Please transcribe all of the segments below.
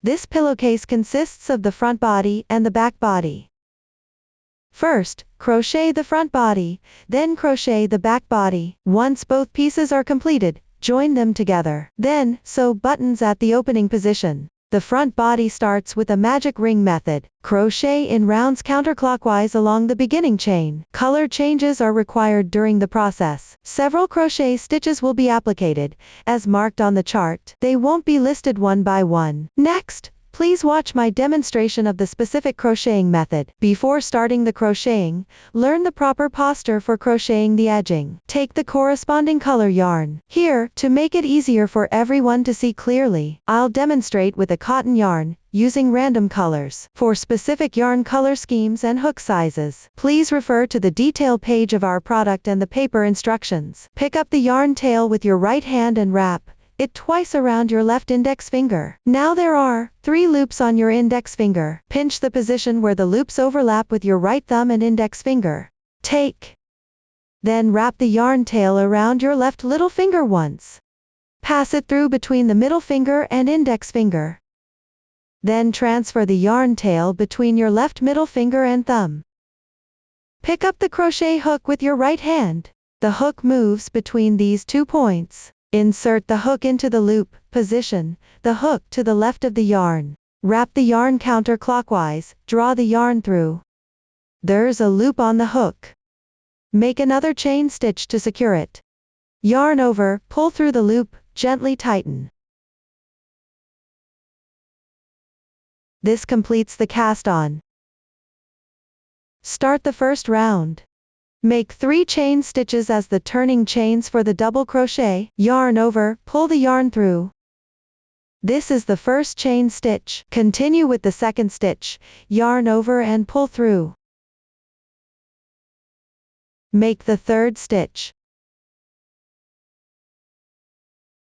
This pillowcase consists of the front body and the back body. First, crochet the front body, then crochet the back body. Once both pieces are completed, join them together. Then, sew buttons at the opening position. The front body starts with a magic ring method. Crochet in rounds counterclockwise along the beginning chain. Color changes are required during the process. Several crochet stitches will be applicated, as marked on the chart. They won't be listed one by one. Next, please watch my demonstration of the specific crocheting method. Before starting the crocheting, learn the proper posture for crocheting the edging. Take the corresponding color yarn. Here, to make it easier for everyone to see clearly, I'll demonstrate with a cotton yarn, using random colors. For specific yarn color schemes and hook sizes, please refer to the detail page of our product and the paper instructions. Pick up the yarn tail with your right hand and wrap it twice around your left index finger. Now there are 3 loops on your index finger. Pinch the position where the loops overlap with your right thumb and index finger. Then wrap the yarn tail around your left little finger once. Pass it through between the middle finger and index finger. Then transfer the yarn tail between your left middle finger and thumb. Pick up the crochet hook with your right hand. The hook moves between these 2 points. Insert the hook into the loop position, the hook to the left of the yarn. Wrap the yarn counterclockwise, draw the yarn through. There's a loop on the hook. Make another chain stitch to secure it. Yarn over, pull through the loop, gently tighten. This completes the cast on. Start the first round. Make 3 chain stitches as the turning chains for the double crochet. Yarn over, pull the yarn through. This is the first chain stitch. Continue with the second stitch, yarn over and pull through. Make the third stitch.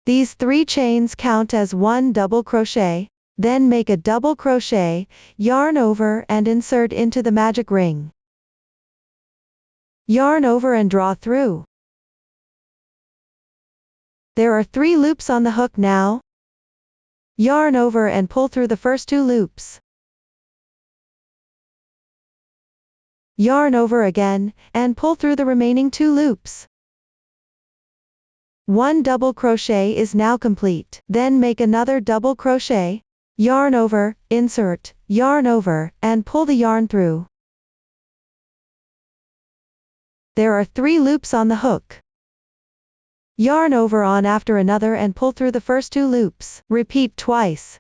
These 3 chains count as 1 double crochet. Then make a double crochet, yarn over and insert into the magic ring. Yarn over and draw through. There are 3 loops on the hook now. Yarn over and pull through the first 2 loops. Yarn over again, and pull through the remaining 2 loops. 1 double crochet is now complete. Then make another double crochet, yarn over, insert, yarn over, and pull the yarn through. There are 3 loops on the hook. Yarn over on after another and pull through the first 2 loops. Repeat twice.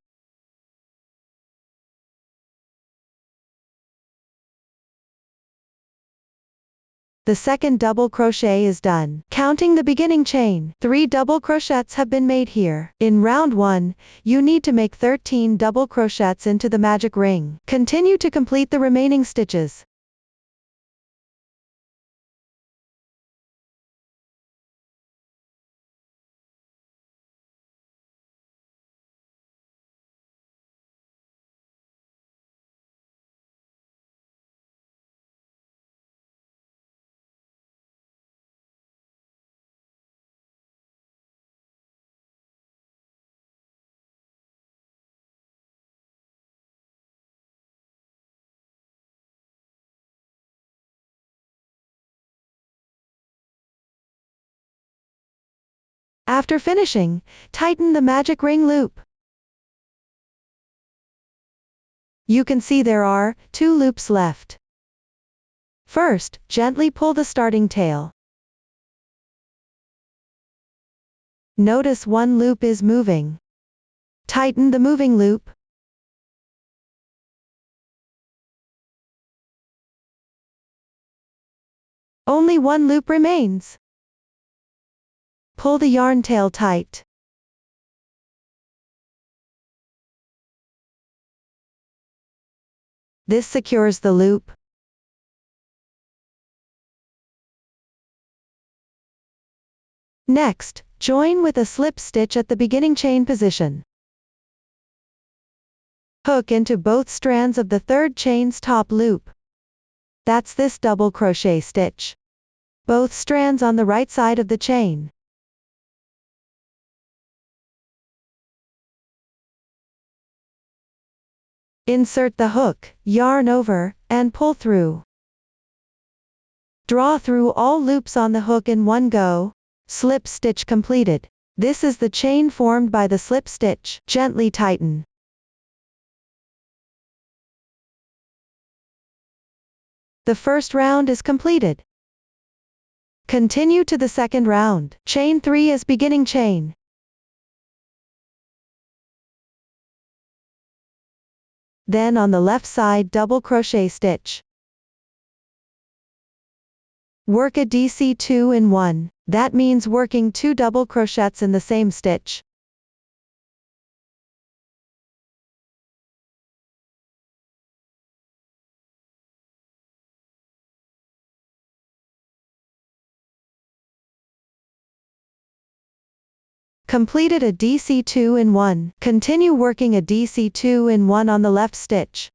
The second double crochet is done. Counting the beginning chain, 3 double crochets have been made here. In round 1, you need to make 13 double crochets into the magic ring. Continue to complete the remaining stitches. After finishing, tighten the magic ring loop. You can see there are 2 loops left. First, gently pull the starting tail. Notice 1 loop is moving. Tighten the moving loop. Only 1 loop remains. Pull the yarn tail tight. This secures the loop. Next, join with a slip stitch at the beginning chain position. Hook into both strands of the 3rd chain's top loop. That's this double crochet stitch. Both strands on the right side of the chain. Insert the hook, yarn over, and pull through. Draw through all loops on the hook in one go. Slip stitch completed. This is the chain formed by the slip stitch. Gently tighten. The first round is completed. Continue to the second round. Chain 3 as beginning chain. Then on the left side double crochet stitch. Work a DC 2 in 1, that means working 2 double crochets in the same stitch. Completed a DC 2 in 1, continue working a DC 2 in 1 on the left stitch.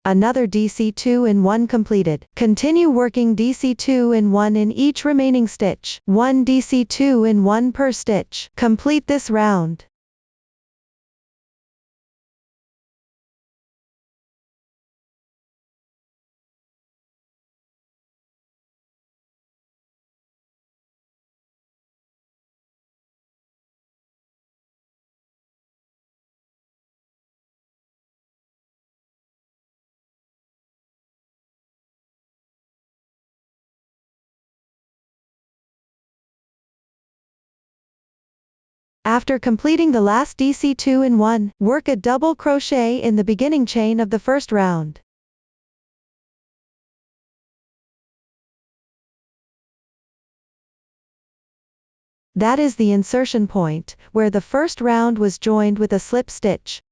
Another DC 2 in 1 completed. Continue working DC 2 in 1 in each remaining stitch. 1 DC 2 in 1 per stitch. Complete this round. After completing the last DC 2 in 1, work a double crochet in the beginning chain of the first round. That is the insertion point, where the first round was joined with a slip stitch.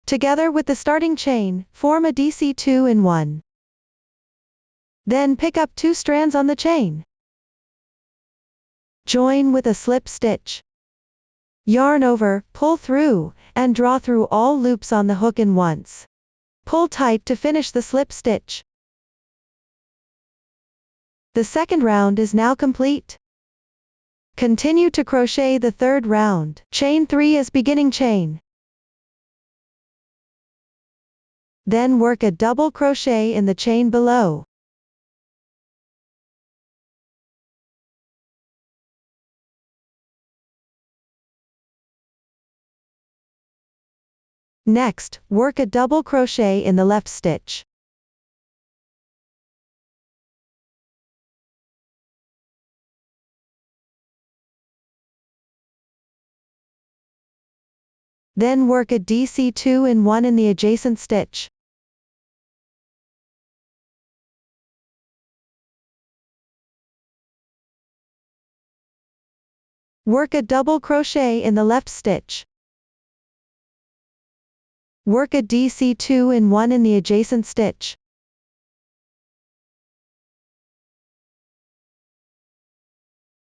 Together with the starting chain, form a DC 2 in 1. Then pick up 2 strands on the chain. Join with a slip stitch. Yarn over, pull through, and draw through all loops on the hook in once. Pull tight to finish the slip stitch. The second round is now complete. Continue to crochet the third round. Chain 3 as beginning chain. Then work a double crochet in the chain below. Next, work a double crochet in the left stitch. Then work a DC 2 in 1 in the adjacent stitch. Work a double crochet in the left stitch. Work a DC 2 in 1 in the adjacent stitch.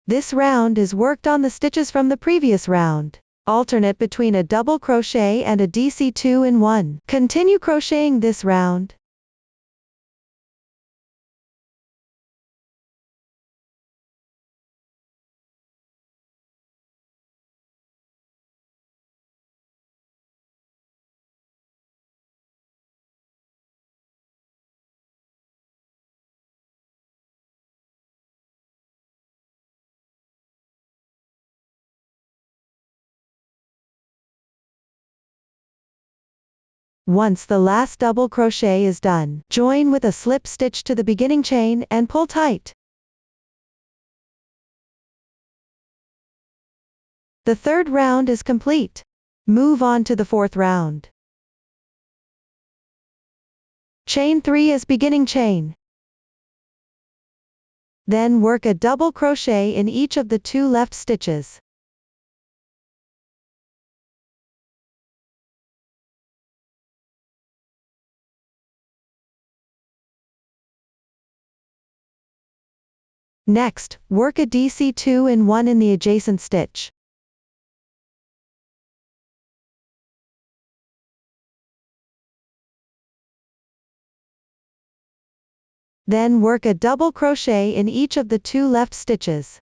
This round is worked on the stitches from the previous round. Alternate between a double crochet and a DC 2 in 1. Continue crocheting this round. Once the last double crochet is done, join with a slip stitch to the beginning chain and pull tight. The third round is complete. Move on to the fourth round. Chain 3 as beginning chain. Then work a double crochet in each of the 2 left stitches. Next, work a DC 2 in 1 in the adjacent stitch. Then work a double crochet in each of the 2 left stitches.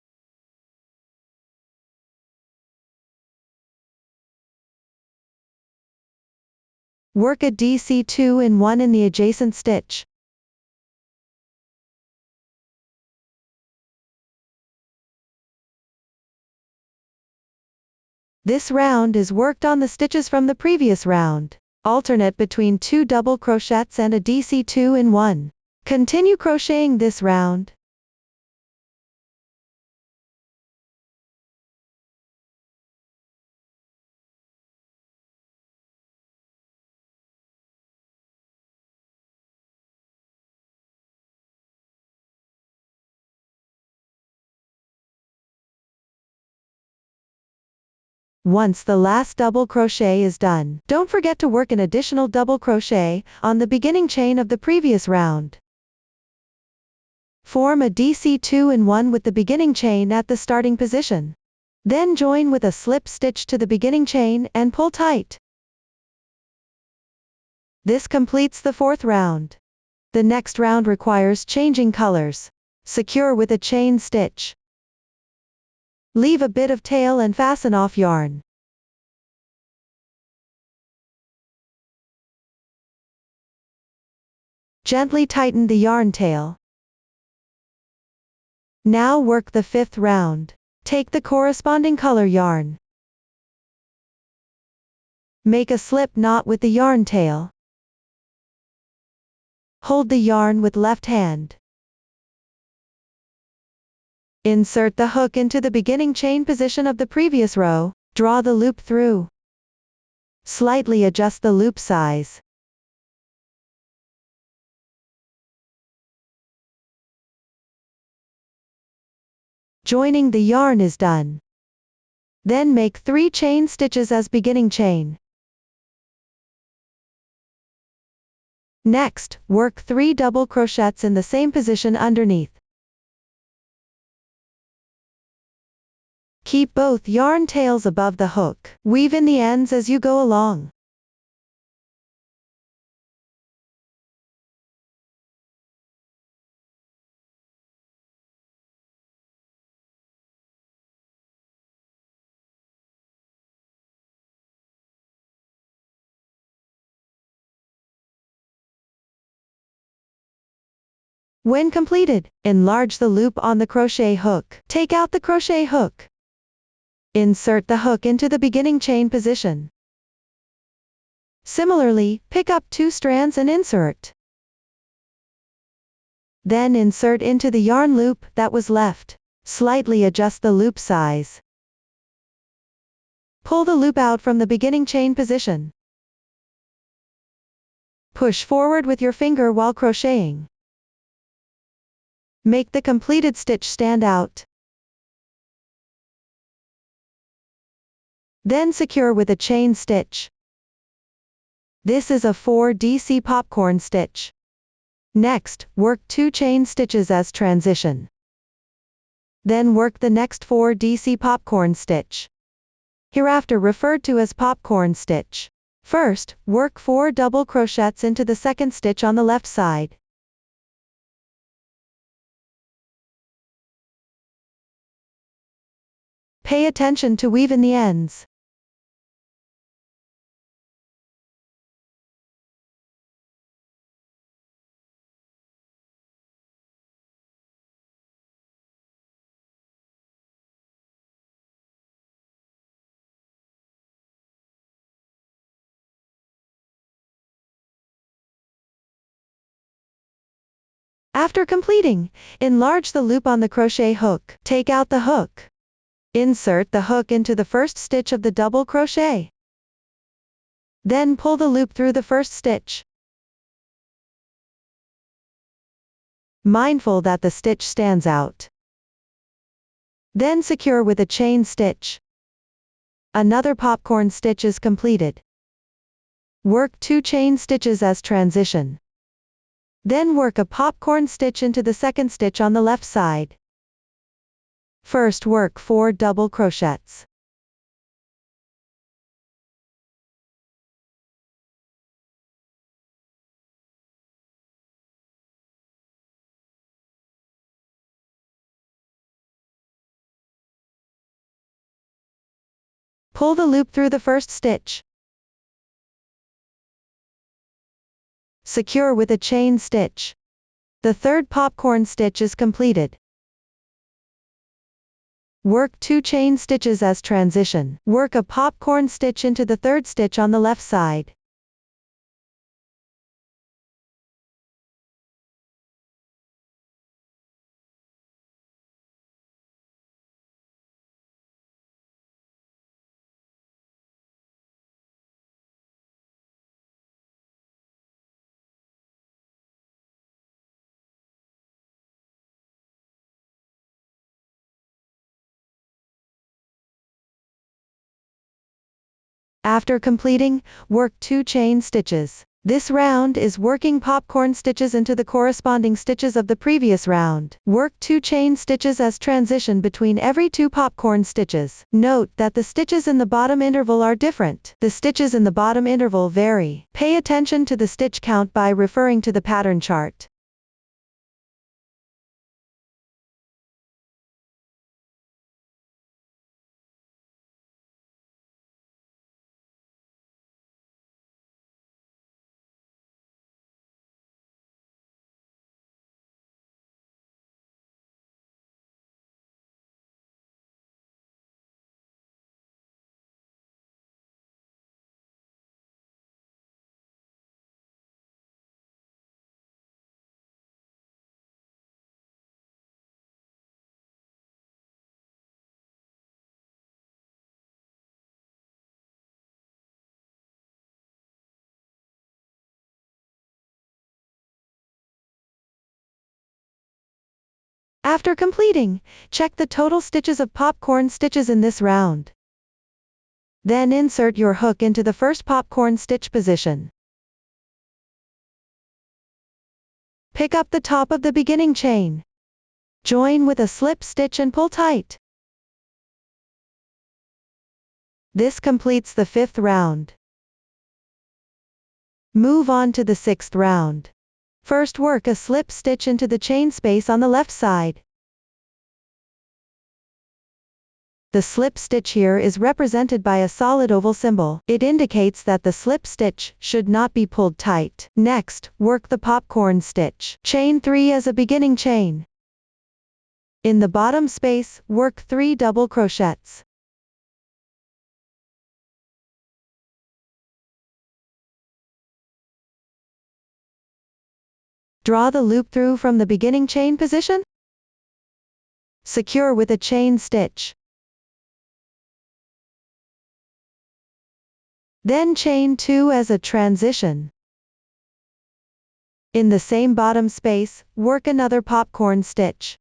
Work a DC 2 in 1 in the adjacent stitch. This round is worked on the stitches from the previous round. Alternate between 2 double crochets and a DC 2 in 1. Continue crocheting this round. Once the last double crochet is done, don't forget to work an additional double crochet on the beginning chain of the previous round. Form a DC 2 in 1 with the beginning chain at the starting position. Then join with a slip stitch to the beginning chain and pull tight. This completes the 4th round. The next round requires changing colors. Secure with a chain stitch. Leave a bit of tail and fasten off yarn. Gently tighten the yarn tail. Now work the 5th round. Take the corresponding color yarn. Make a slip knot with the yarn tail. Hold the yarn with left hand. Insert the hook into the beginning chain position of the previous row, draw the loop through. Slightly adjust the loop size. Joining the yarn is done. Then make 3 chain stitches as beginning chain. Next, work 3 double crochets in the same position underneath. Keep both yarn tails above the hook. Weave in the ends as you go along. When completed, enlarge the loop on the crochet hook. Take out the crochet hook. Insert the hook into the beginning chain position. Similarly, pick up 2 strands and insert. Then insert into the yarn loop that was left. Slightly adjust the loop size. Pull the loop out from the beginning chain position. Push forward with your finger while crocheting. Make the completed stitch stand out. Then secure with a chain stitch. This is a 4 DC popcorn stitch. Next, work 2 chain stitches as transition. Then work the next 4 DC popcorn stitch, hereafter referred to as popcorn stitch. First, work 4 double crochets into the second stitch on the left side. Pay attention to weave in the ends. After completing, enlarge the loop on the crochet hook. Take out the hook. Insert the hook into the first stitch of the double crochet. Then pull the loop through the first stitch. Mindful that the stitch stands out. Then secure with a chain stitch. Another popcorn stitch is completed. Work 2 chain stitches as transition. Then work a popcorn stitch into the second stitch on the left side. First work 4 double crochets. Pull the loop through the first stitch. Secure with a chain stitch. The third popcorn stitch is completed. Work 2 chain stitches as transition. Work a popcorn stitch into the third stitch on the left side. After completing, work 2 chain stitches. This round is working popcorn stitches into the corresponding stitches of the previous round. Work 2 chain stitches as transition between every 2 popcorn stitches. Note that the stitches in the bottom interval are different. The stitches in the bottom interval vary. Pay attention to the stitch count by referring to the pattern chart. After completing, check the total stitches of popcorn stitches in this round. Then insert your hook into the first popcorn stitch position. Pick up the top of the beginning chain. Join with a slip stitch and pull tight. This completes the 5th round. Move on to the 6th round. First work a slip stitch into the chain space on the left side. The slip stitch here is represented by a solid oval symbol. It indicates that the slip stitch should not be pulled tight. Next, work the popcorn stitch. Chain 3 as a beginning chain. In the bottom space, work 3 double crochets. Draw the loop through from the beginning chain position. Secure with a chain stitch. Then chain 2 as a transition. In the same bottom space, work another popcorn stitch.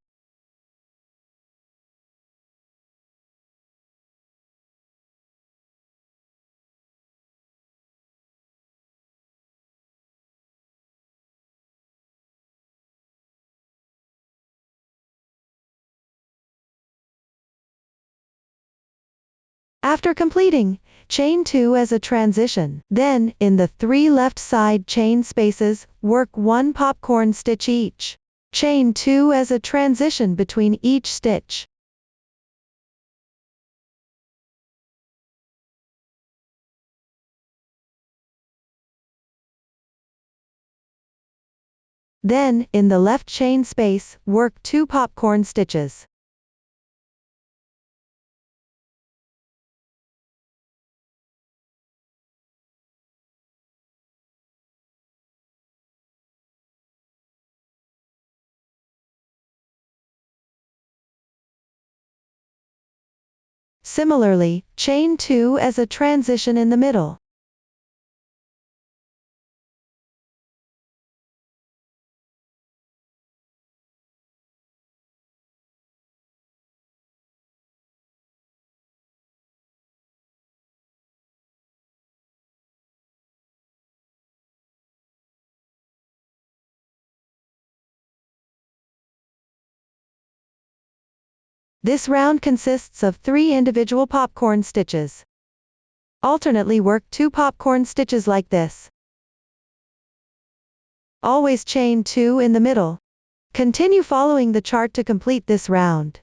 After completing, chain 2 as a transition. Then, in the 3 left side chain spaces, work 1 popcorn stitch each. Chain 2 as a transition between each stitch. Then, in the left chain space, work 2 popcorn stitches. Similarly, chain 2 as a transition in the middle. This round consists of 3 individual popcorn stitches. Alternately work 2 popcorn stitches like this. Always chain 2 in the middle. Continue following the chart to complete this round.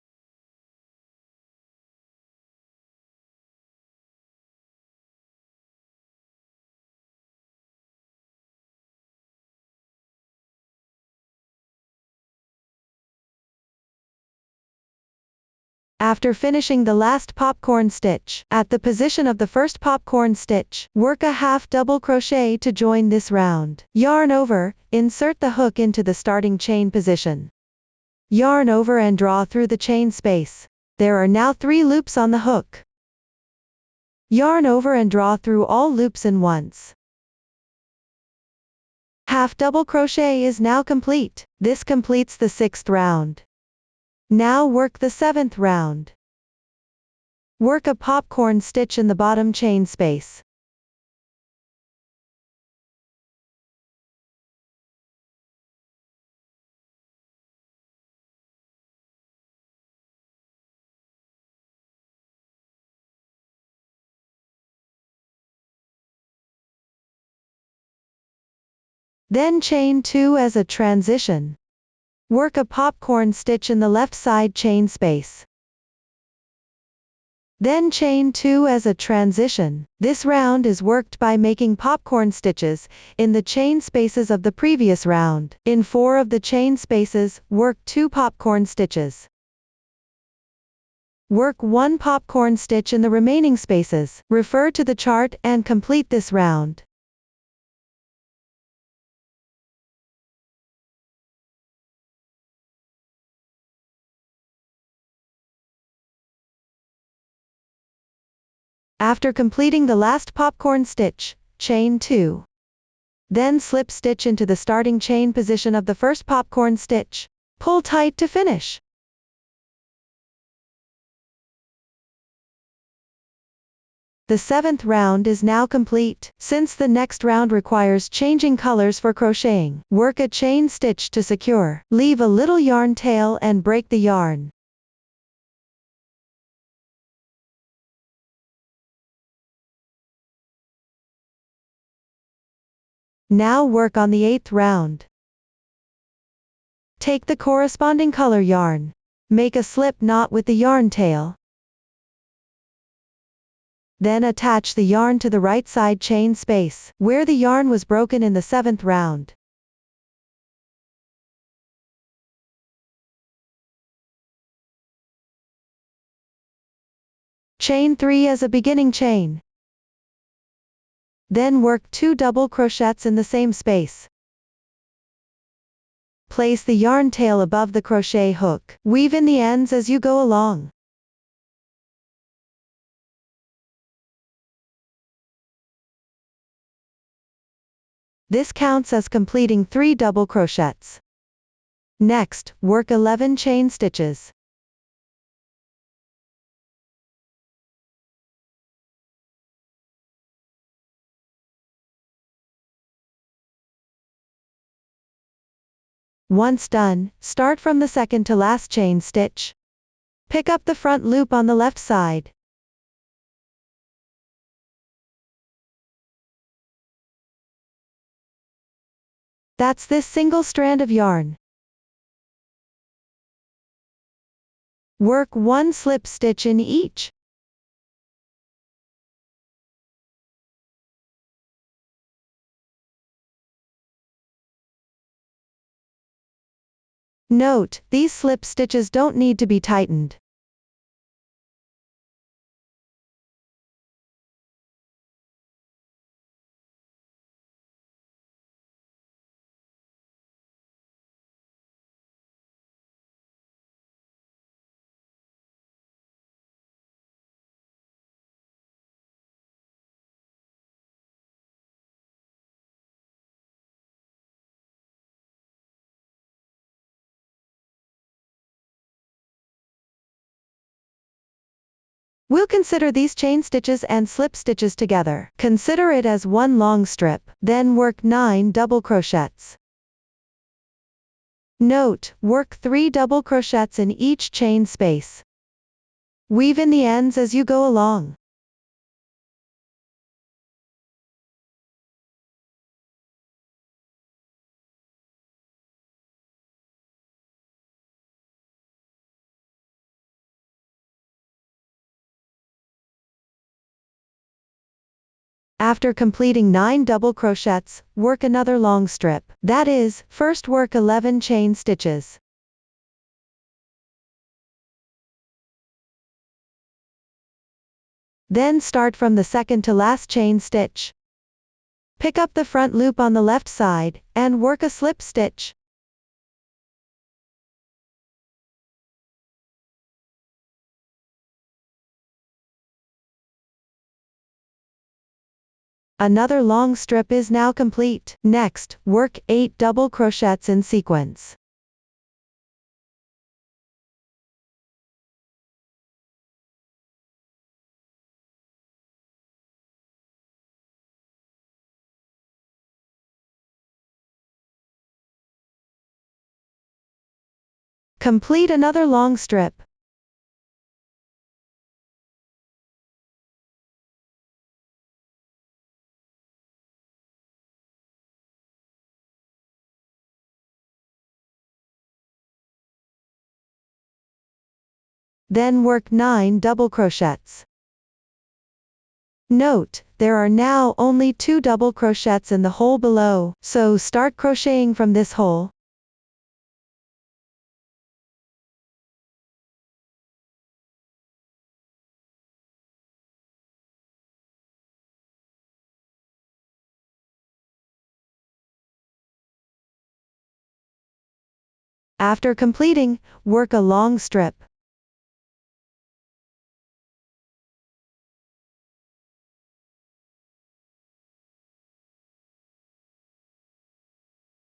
After finishing the last popcorn stitch, at the position of the first popcorn stitch, work a half double crochet to join this round. Yarn over, insert the hook into the starting chain position. Yarn over and draw through the chain space. There are now 3 loops on the hook. Yarn over and draw through all loops in once. Half double crochet is now complete. This completes the 6th round. Now work the 7th round. Work a popcorn stitch in the bottom chain space. Then chain 2 as a transition. Work a popcorn stitch in the left side chain space. Then chain 2 as a transition. This round is worked by making popcorn stitches in the chain spaces of the previous round. In 4 of the chain spaces, work 2 popcorn stitches. Work 1 popcorn stitch in the remaining spaces. Refer to the chart and complete this round. After completing the last popcorn stitch, chain 2. Then slip stitch into the starting chain position of the first popcorn stitch. Pull tight to finish. The 7th round is now complete. Since the next round requires changing colors for crocheting, work a chain stitch to secure. Leave a little yarn tail and break the yarn. Now work on the 8th round. Take the corresponding color yarn. Make a slip knot with the yarn tail. Then attach the yarn to the right side chain space, where the yarn was broken in the 7th round. Chain 3 as a beginning chain. Then work 2 double crochets in the same space. Place the yarn tail above the crochet hook. Weave in the ends as you go along. This counts as completing 3 double crochets. Next, work 11 chain stitches. Once done, start from the second to last chain stitch. Pick up the front loop on the left side. That's this single strand of yarn. Work 1 slip stitch in each. Note, these slip stitches don't need to be tightened. We'll consider these chain stitches and slip stitches together. Consider it as one long strip. Then work 9 double crochets. Note, work 3 double crochets in each chain space. Weave in the ends as you go along. After completing 9 double crochets, work another long strip. That is, first work 11 chain stitches. Then start from the second to last chain stitch. Pick up the front loop on the left side, and work a slip stitch. Another long strip is now complete. Next, work 8 double crochets in sequence. Complete another long strip. Then work 9 double crochets. Note, there are now only 2 double crochets in the hole below, so start crocheting from this hole. After completing, work a long strip.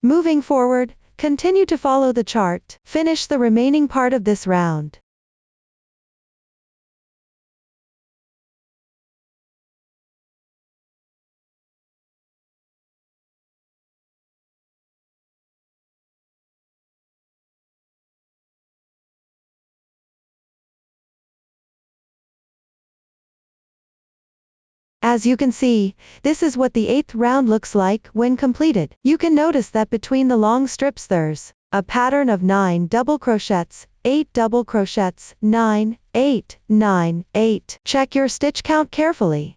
Moving forward, continue to follow the chart. Finish the remaining part of this round. As you can see, this is what the 8th round looks like when completed. You can notice that between the long strips there's a pattern of 9 double crochets, 8 double crochets, 9, 8, 9, 8. Check your stitch count carefully.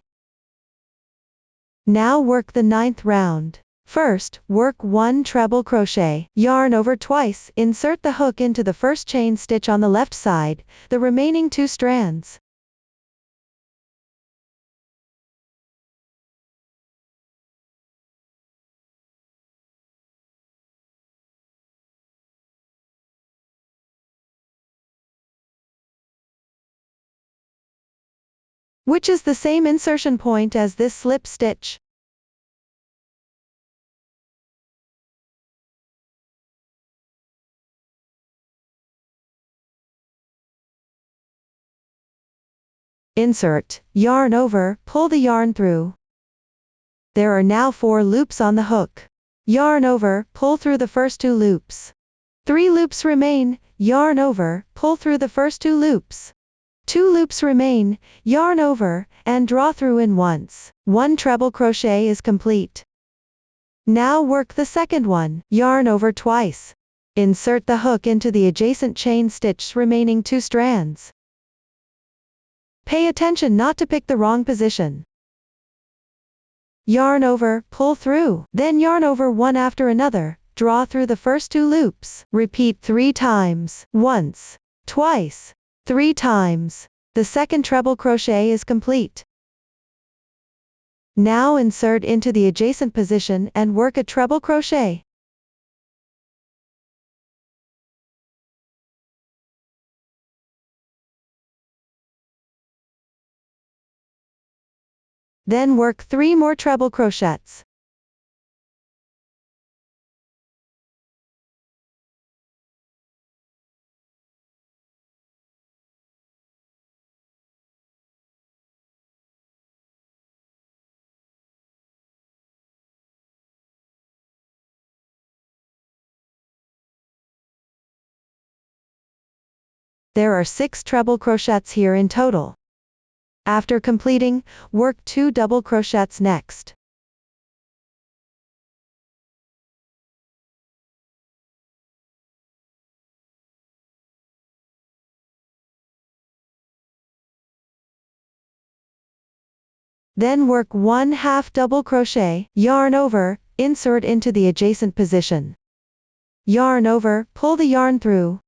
Now work the 9th round. First, work 1 treble crochet, yarn over twice, insert the hook into the first chain stitch on the left side, the remaining 2 strands. Which is the same insertion point as this slip stitch. Insert, yarn over, pull the yarn through. There are now 4 loops on the hook. Yarn over, pull through the first 2 loops. 3 loops remain, yarn over, pull through the first 2 loops. 2 loops remain, yarn over, and draw through in once. 1 treble crochet is complete. Now work the second one, yarn over twice. Insert the hook into the adjacent chain stitch remaining 2 strands. Pay attention not to pick the wrong position. Yarn over, pull through, then yarn over one after another, draw through the first 2 loops. Repeat 3 times, once, twice, 3 times. The second treble crochet is complete. Now insert into the adjacent position and work a treble crochet. Then work 3 more treble crochets. There are 6 treble crochets here in total. After completing, work 2 double crochets next. Then work 1/2 double crochet, yarn over, insert into the adjacent position. Yarn over, pull the yarn through.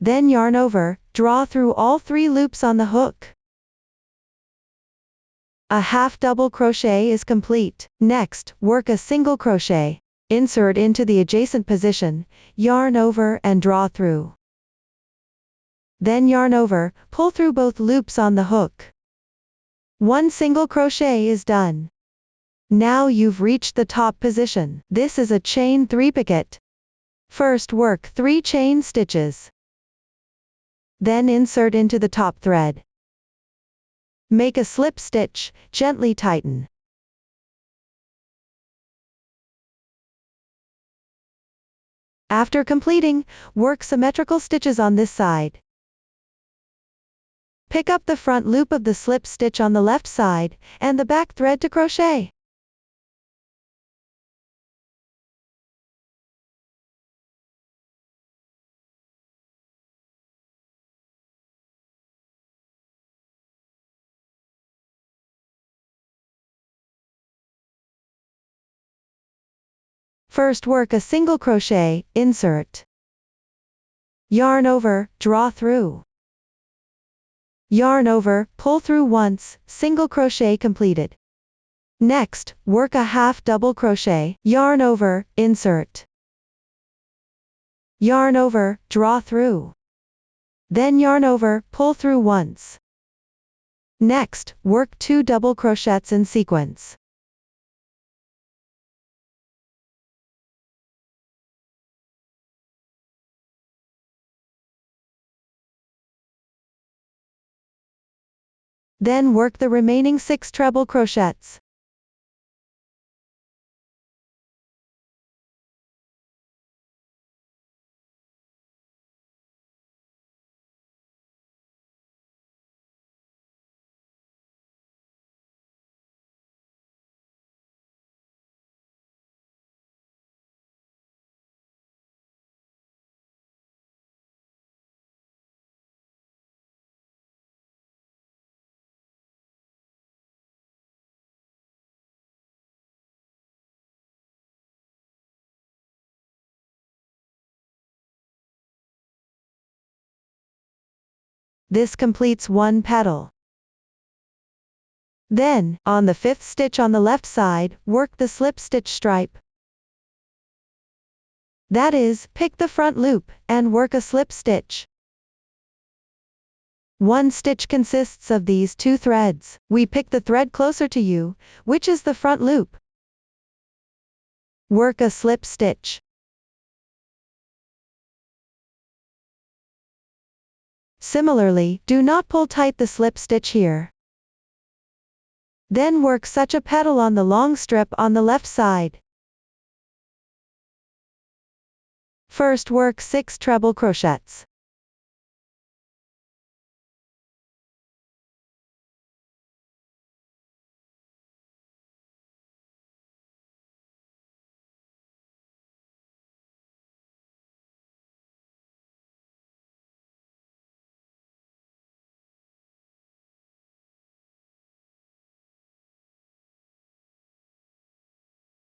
Then yarn over, draw through all 3 loops on the hook. A half double crochet is complete. Next, work a single crochet. Insert into the adjacent position, yarn over and draw through. Then yarn over, pull through both loops on the hook. One single crochet is done. Now you've reached the top position. This is a chain 3 picket. First work 3 chain stitches. Then insert into the top thread. Make a slip stitch, gently tighten. After completing, work symmetrical stitches on this side. Pick up the front loop of the slip stitch on the left side, and the back thread to crochet. First work a single crochet, insert. Yarn over, draw through. Yarn over, pull through once, single crochet completed. Next, work a half double crochet, yarn over, insert. Yarn over, draw through. Then yarn over, pull through once. Next, work 2 double crochets in sequence. Then work the remaining 6 treble crochets. This completes one petal. Then, on the 5th stitch on the left side, work the slip stitch stripe. That is, pick the front loop, and work a slip stitch. One stitch consists of these 2 threads. We pick the thread closer to you, which is the front loop. Work a slip stitch. Similarly, do not pull tight the slip stitch here. Then work such a petal on the long strip on the left side. First work 6 treble crochets.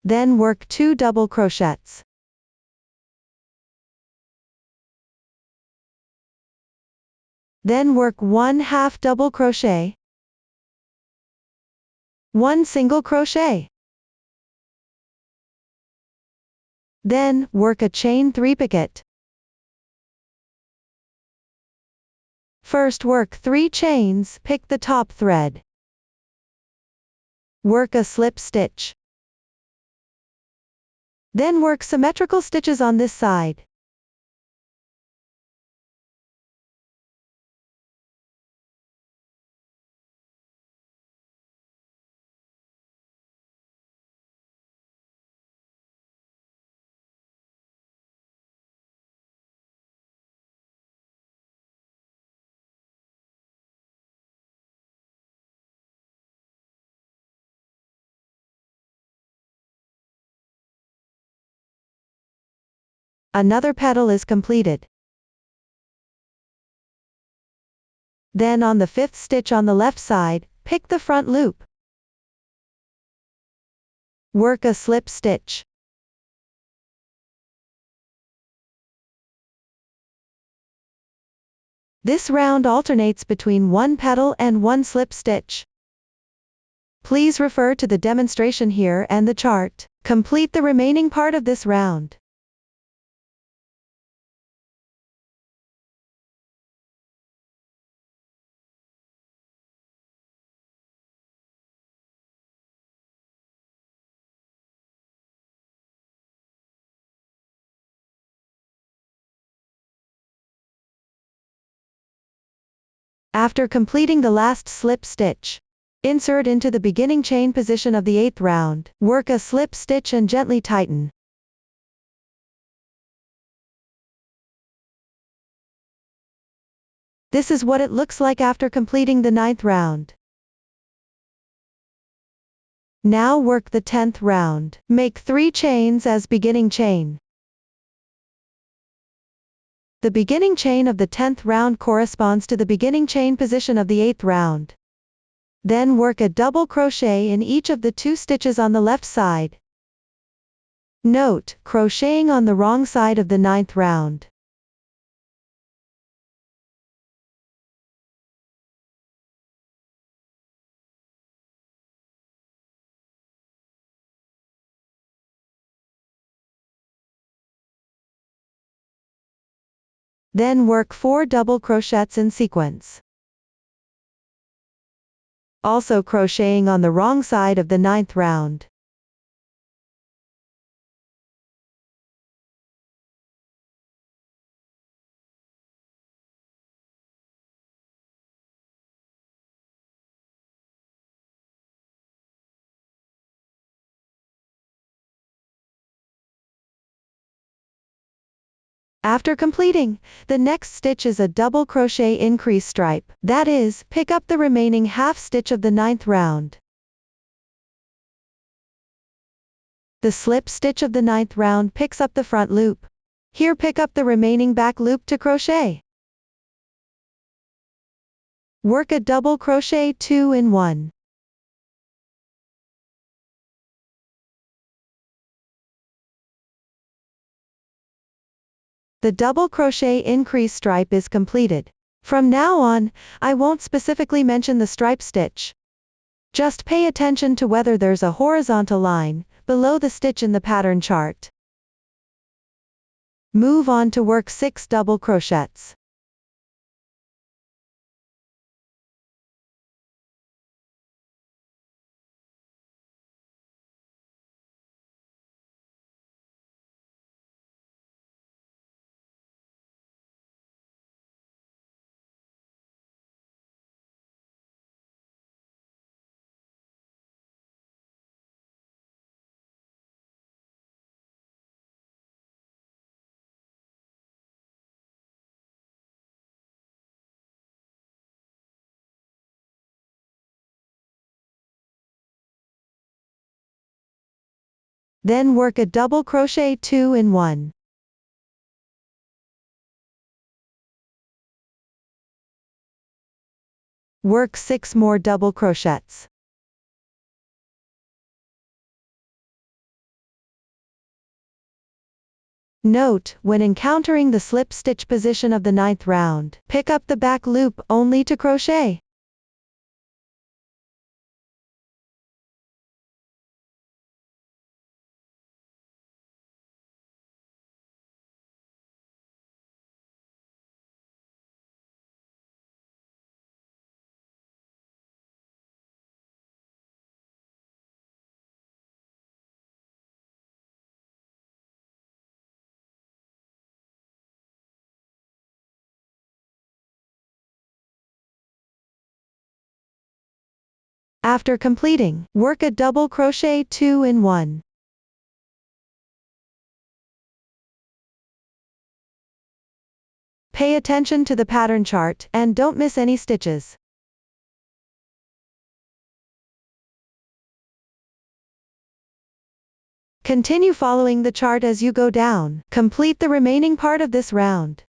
Then work 2 double crochets. Then work 1 half double crochet, 1 single crochet. Then, work a chain 3 picket. First work 3 chains, pick the top thread. Work a slip stitch. Then work symmetrical stitches on this side. Another petal is completed. Then on the 5th stitch on the left side, pick the front loop. Work a slip stitch. This round alternates between 1 petal and 1 slip stitch. Please refer to the demonstration here and the chart. Complete the remaining part of this round. After completing the last slip stitch, insert into the beginning chain position of the 8th round, work a slip stitch and gently tighten. This is what it looks like after completing the 9th round. Now work the 10th round. Make 3 chains as beginning chain. The beginning chain of the 10th round corresponds to the beginning chain position of the 8th round. Then work a double crochet in each of the 2 stitches on the left side. Note, crocheting on the wrong side of the 9th round. Then work 4 double crochets in sequence. Also crocheting on the wrong side of the 9th round. After completing, the next stitch is a double crochet increase stripe, that is, pick up the remaining half stitch of the 9th round. The slip stitch of the 9th round picks up the front loop. Here pick up the remaining back loop to crochet. Work a double crochet 2 in 1. The double crochet increase stripe is completed. From now on, I won't specifically mention the stripe stitch. Just pay attention to whether there's a horizontal line below the stitch in the pattern chart. Move on to work 6 double crochets. Then work a double crochet 2 in 1. Work 6 more double crochets. Note, when encountering the slip stitch position of the 9th round, pick up the back loop only to crochet. After completing, work a double crochet 2 in 1. Pay attention to the pattern chart and don't miss any stitches. Continue following the chart as you go down. Complete the remaining part of this round.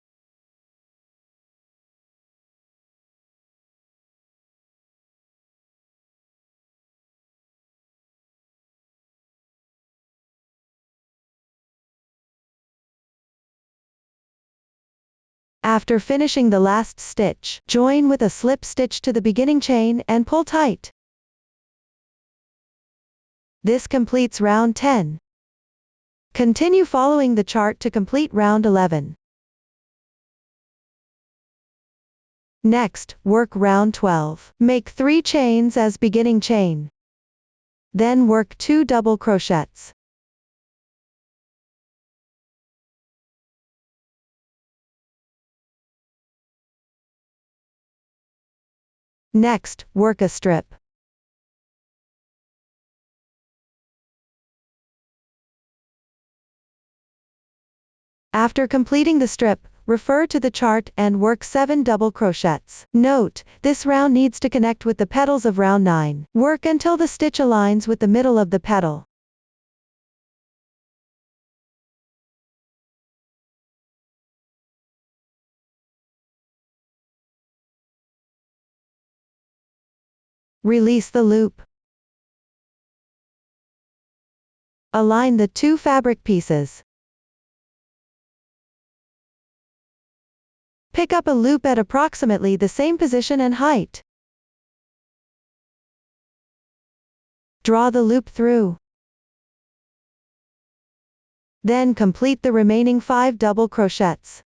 After finishing the last stitch, join with a slip stitch to the beginning chain and pull tight. This completes round 10. Continue following the chart to complete round 11. Next, work round 12. Make 3 chains as beginning chain. Then work 2 double crochets. Next, work a strip. After completing the strip, refer to the chart and work 7 double crochets. Note, this round needs to connect with the petals of round 9. Work until the stitch aligns with the middle of the petal. Release the loop. Align the 2 fabric pieces. Pick up a loop at approximately the same position and height. Draw the loop through. Then complete the remaining 5 double crochets.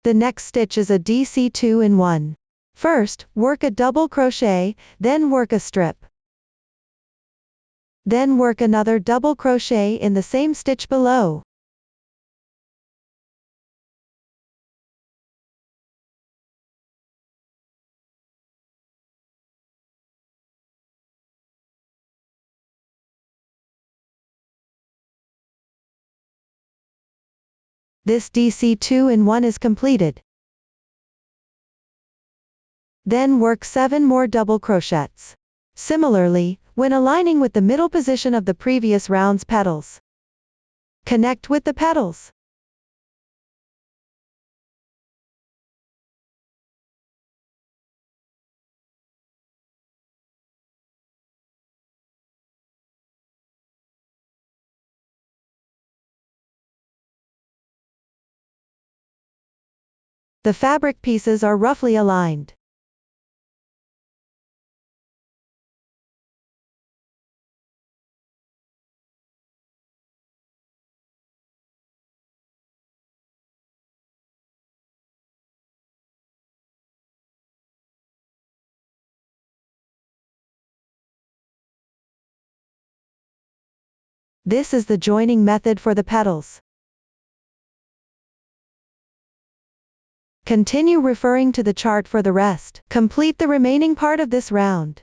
The next stitch is a DC 2-in-1. First, work a double crochet, then work a strip. Then work another double crochet in the same stitch below. This DC 2-in-1 is completed. Then work 7 more double crochets. Similarly, when aligning with the middle position of the previous round's petals, connect with the petals. The fabric pieces are roughly aligned. This is the joining method for the petals. Continue referring to the chart for the rest. Complete the remaining part of this round.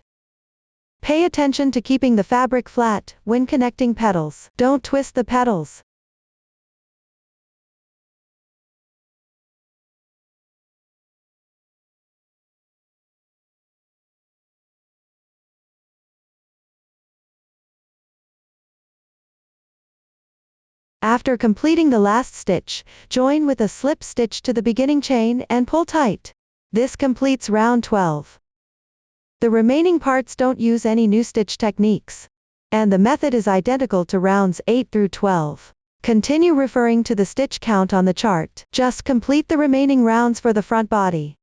Pay attention to keeping the fabric flat when connecting petals. Don't twist the petals. After completing the last stitch, join with a slip stitch to the beginning chain and pull tight. This completes round 12. The remaining parts don't use any new stitch techniques. And the method is identical to rounds 8 through 12. Continue referring to the stitch count on the chart. Just complete the remaining rounds for the front body.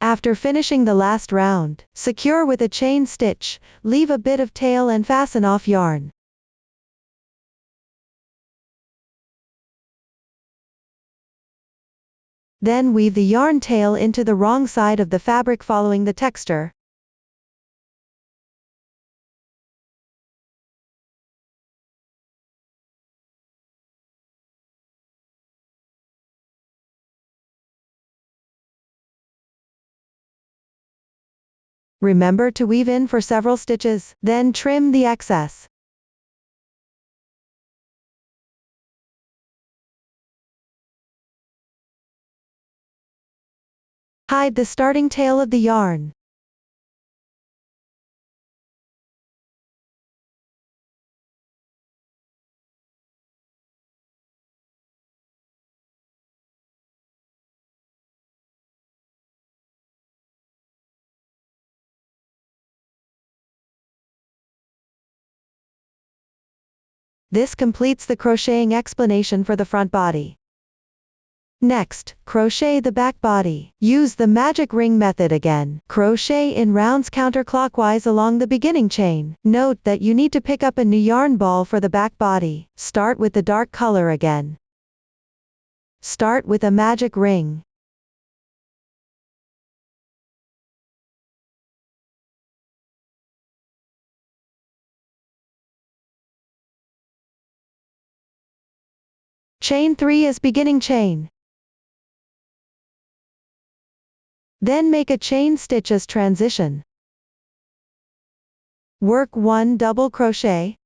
After finishing the last round, secure with a chain stitch, leave a bit of tail and fasten off yarn. Then weave the yarn tail into the wrong side of the fabric following the texture. Remember to weave in for several stitches, then trim the excess. Hide the starting tail of the yarn. This completes the crocheting explanation for the front body. Next, crochet the back body. Use the magic ring method again. Crochet in rounds counterclockwise along the beginning chain. Note that you need to pick up a new yarn ball for the back body. Start with the dark color again. Start with a magic ring. Chain 3 as beginning chain. Then make a chain stitch as transition. Work 1 double crochet.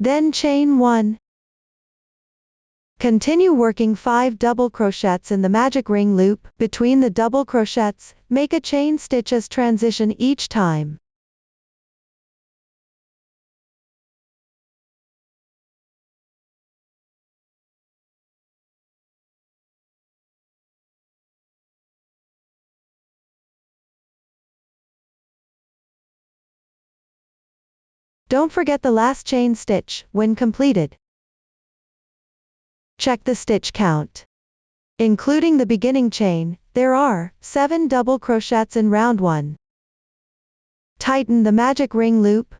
Then chain 1. Continue working 5 double crochets in the magic ring loop. Between the double crochets, make a chain stitch as transition each time. Don't forget the last chain stitch when completed. Check the stitch count. Including the beginning chain, there are 7 double crochets in round 1. Tighten the magic ring loop.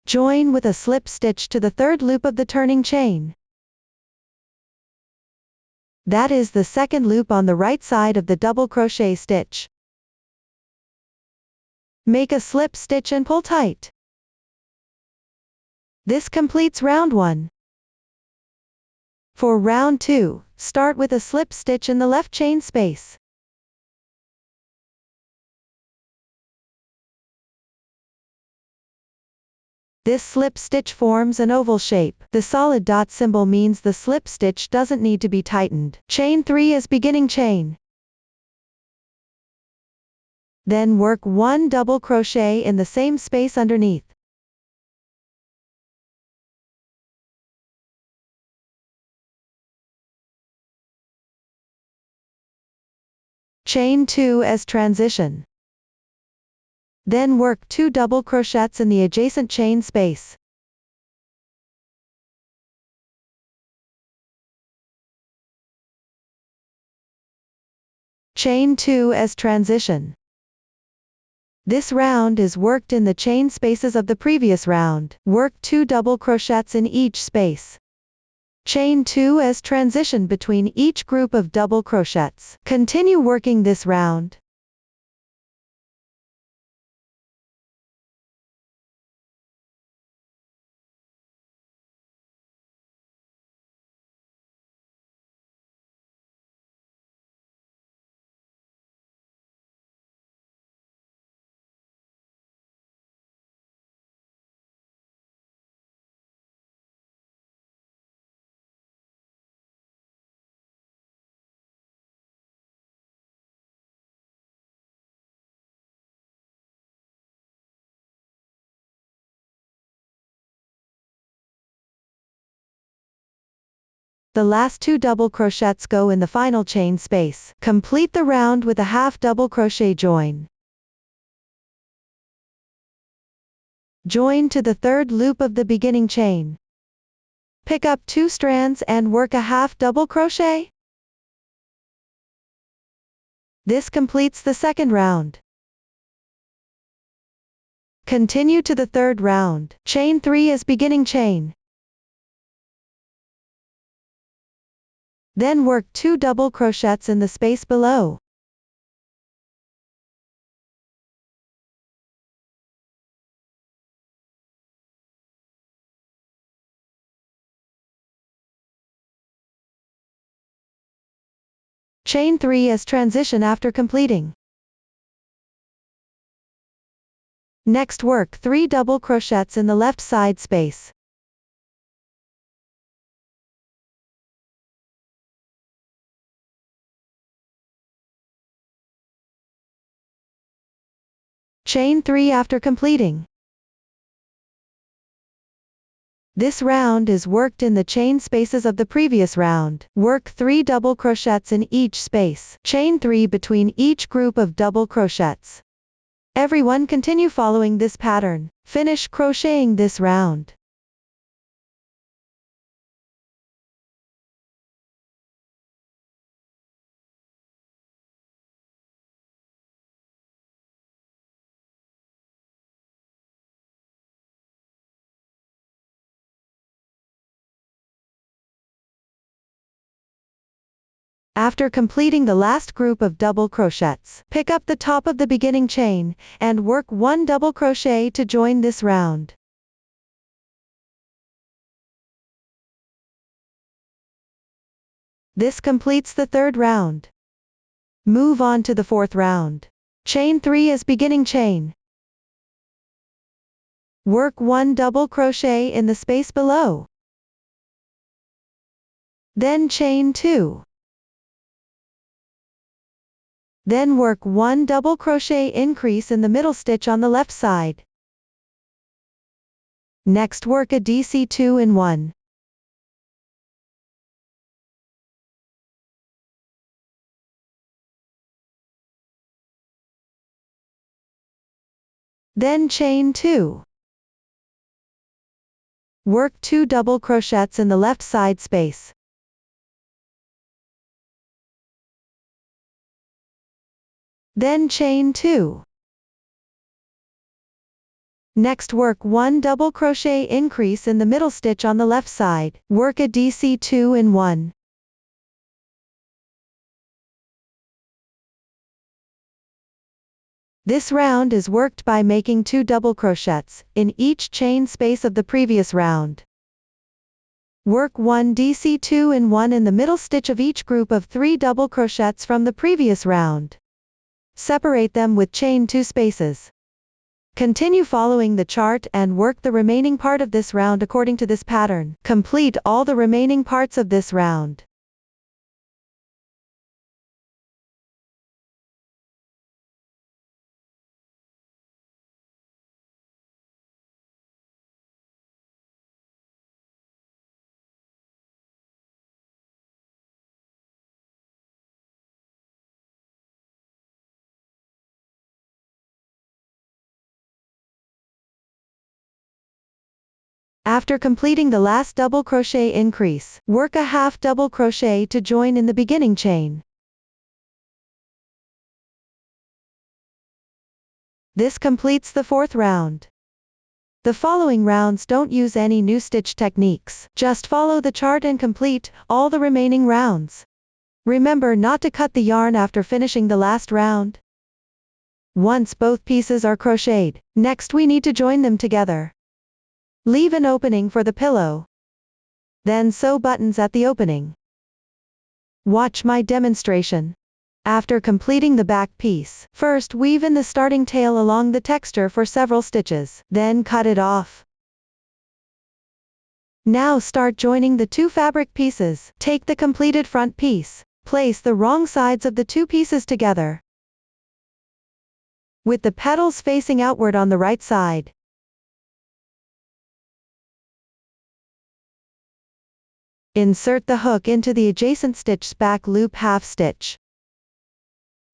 Join with a slip stitch to the third loop of the turning chain. That is the second loop on the right side of the double crochet stitch. Make a slip stitch and pull tight. This completes round 1. For round 2, start with a slip stitch in the left chain space. This slip stitch forms an oval shape. The solid dot symbol means the slip stitch doesn't need to be tightened. Chain 3 as beginning chain. Then work 1 double crochet in the same space underneath. Chain 2 as transition. Then work 2 double crochets in the adjacent chain space. Chain 2 as transition. This round is worked in the chain spaces of the previous round. Work 2 double crochets in each space. Chain 2 as transition between each group of double crochets. Continue working this round. The last 2 double crochets go in the final chain space. Complete the round with a half double crochet join. Join to the third loop of the beginning chain. Pick up 2 strands and work a half double crochet. This completes the second round. Continue to the third round. Chain 3 as beginning chain. Then work 2 double crochets in the space below. Chain 3 as transition after completing. Next work 3 double crochets in the left side space. Chain 3 after completing. This round is worked in the chain spaces of the previous round. Work 3 double crochets in each space. Chain 3 between each group of double crochets. Everyone continue following this pattern. Finish crocheting this round. After completing the last group of double crochets, pick up the top of the beginning chain, and work 1 double crochet to join this round. This completes the 3rd round. Move on to the 4th round. Chain 3 as beginning chain. Work 1 double crochet in the space below. Then chain 2. Then work 1 double crochet increase in the middle stitch on the left side. Next work a DC 2 in 1. Then chain 2. Work 2 double crochets in the left side space. Then chain 2. Next work 1 double crochet increase in the middle stitch on the left side. Work a DC 2 in 1. This round is worked by making 2 double crochets in each chain space of the previous round. Work 1 DC 2 in 1 in the middle stitch of each group of 3 double crochets from the previous round. Separate them with chain 2 spaces. Continue following the chart and work the remaining part of this round according to this pattern. Complete all the remaining parts of this round. After completing the last double crochet increase, work a half double crochet to join in the beginning chain. This completes the 4th round. The following rounds don't use any new stitch techniques, just follow the chart and complete all the remaining rounds. Remember not to cut the yarn after finishing the last round. Once both pieces are crocheted, next we need to join them together. Leave an opening for the pillow. Then sew buttons at the opening. Watch my demonstration. After completing the back piece, first weave in the starting tail along the texture for several stitches, then cut it off. Now start joining the 2 fabric pieces. Take the completed front piece, place the wrong sides of the 2 pieces together, with the petals facing outward on the right side. Insert the hook into the adjacent stitch's back loop half stitch,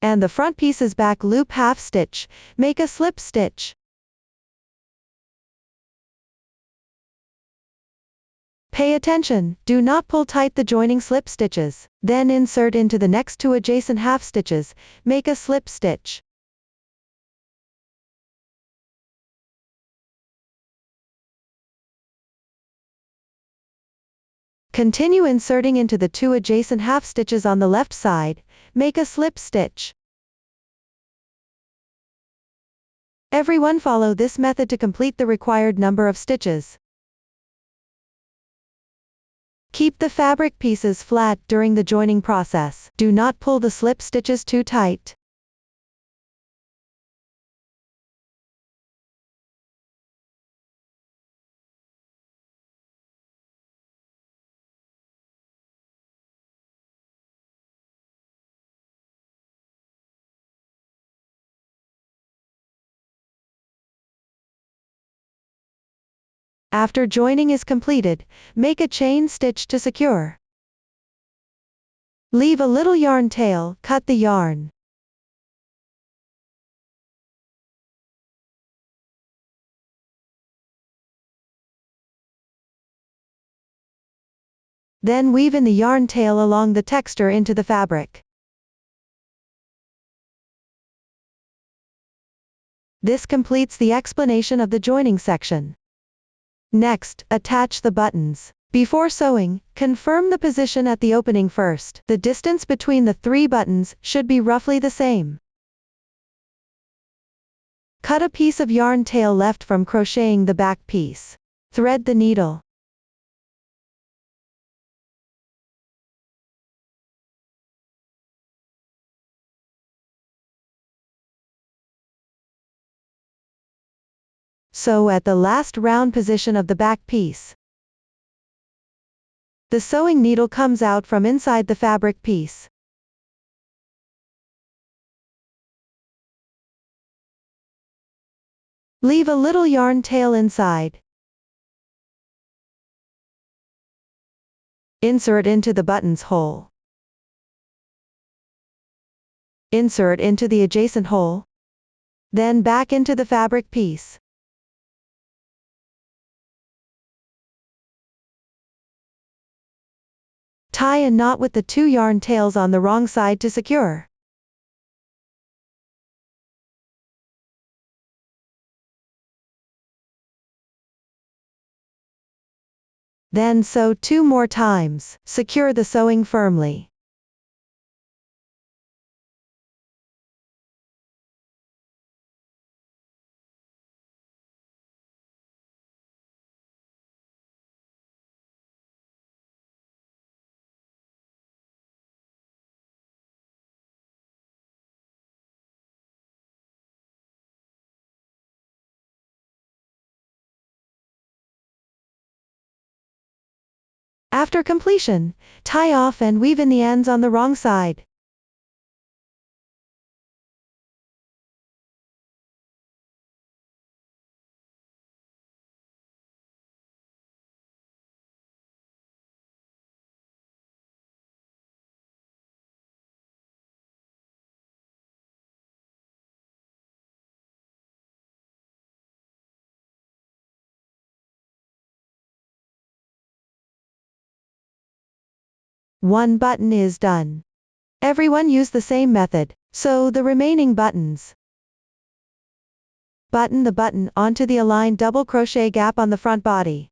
and the front piece's back loop half stitch. Make a slip stitch. Pay attention, do not pull tight the joining slip stitches. Then insert into the next 2 adjacent half stitches, make a slip stitch. Continue inserting into the 2 adjacent half stitches on the left side, make a slip stitch. Everyone follow this method to complete the required number of stitches. Keep the fabric pieces flat during the joining process. Do not pull the slip stitches too tight. After joining is completed, make a chain stitch to secure. Leave a little yarn tail, cut the yarn. Then weave in the yarn tail along the texture into the fabric. This completes the explanation of the joining section. Next, attach the buttons. Before sewing, confirm the position at the opening first. The distance between the 3 buttons should be roughly the same. Cut a piece of yarn tail left from crocheting the back piece. Thread the needle. Sew at the last round position of the back piece. The sewing needle comes out from inside the fabric piece. Leave a little yarn tail inside. Insert into the button's hole. Insert into the adjacent hole. Then back into the fabric piece. Tie a knot with the 2 yarn tails on the wrong side to secure. Then sew 2 more times. Secure the sewing firmly. After completion, tie off and weave in the ends on the wrong side. One button is done. Everyone use the same method. Sew the remaining buttons. Button the button onto the aligned double crochet gap on the front body.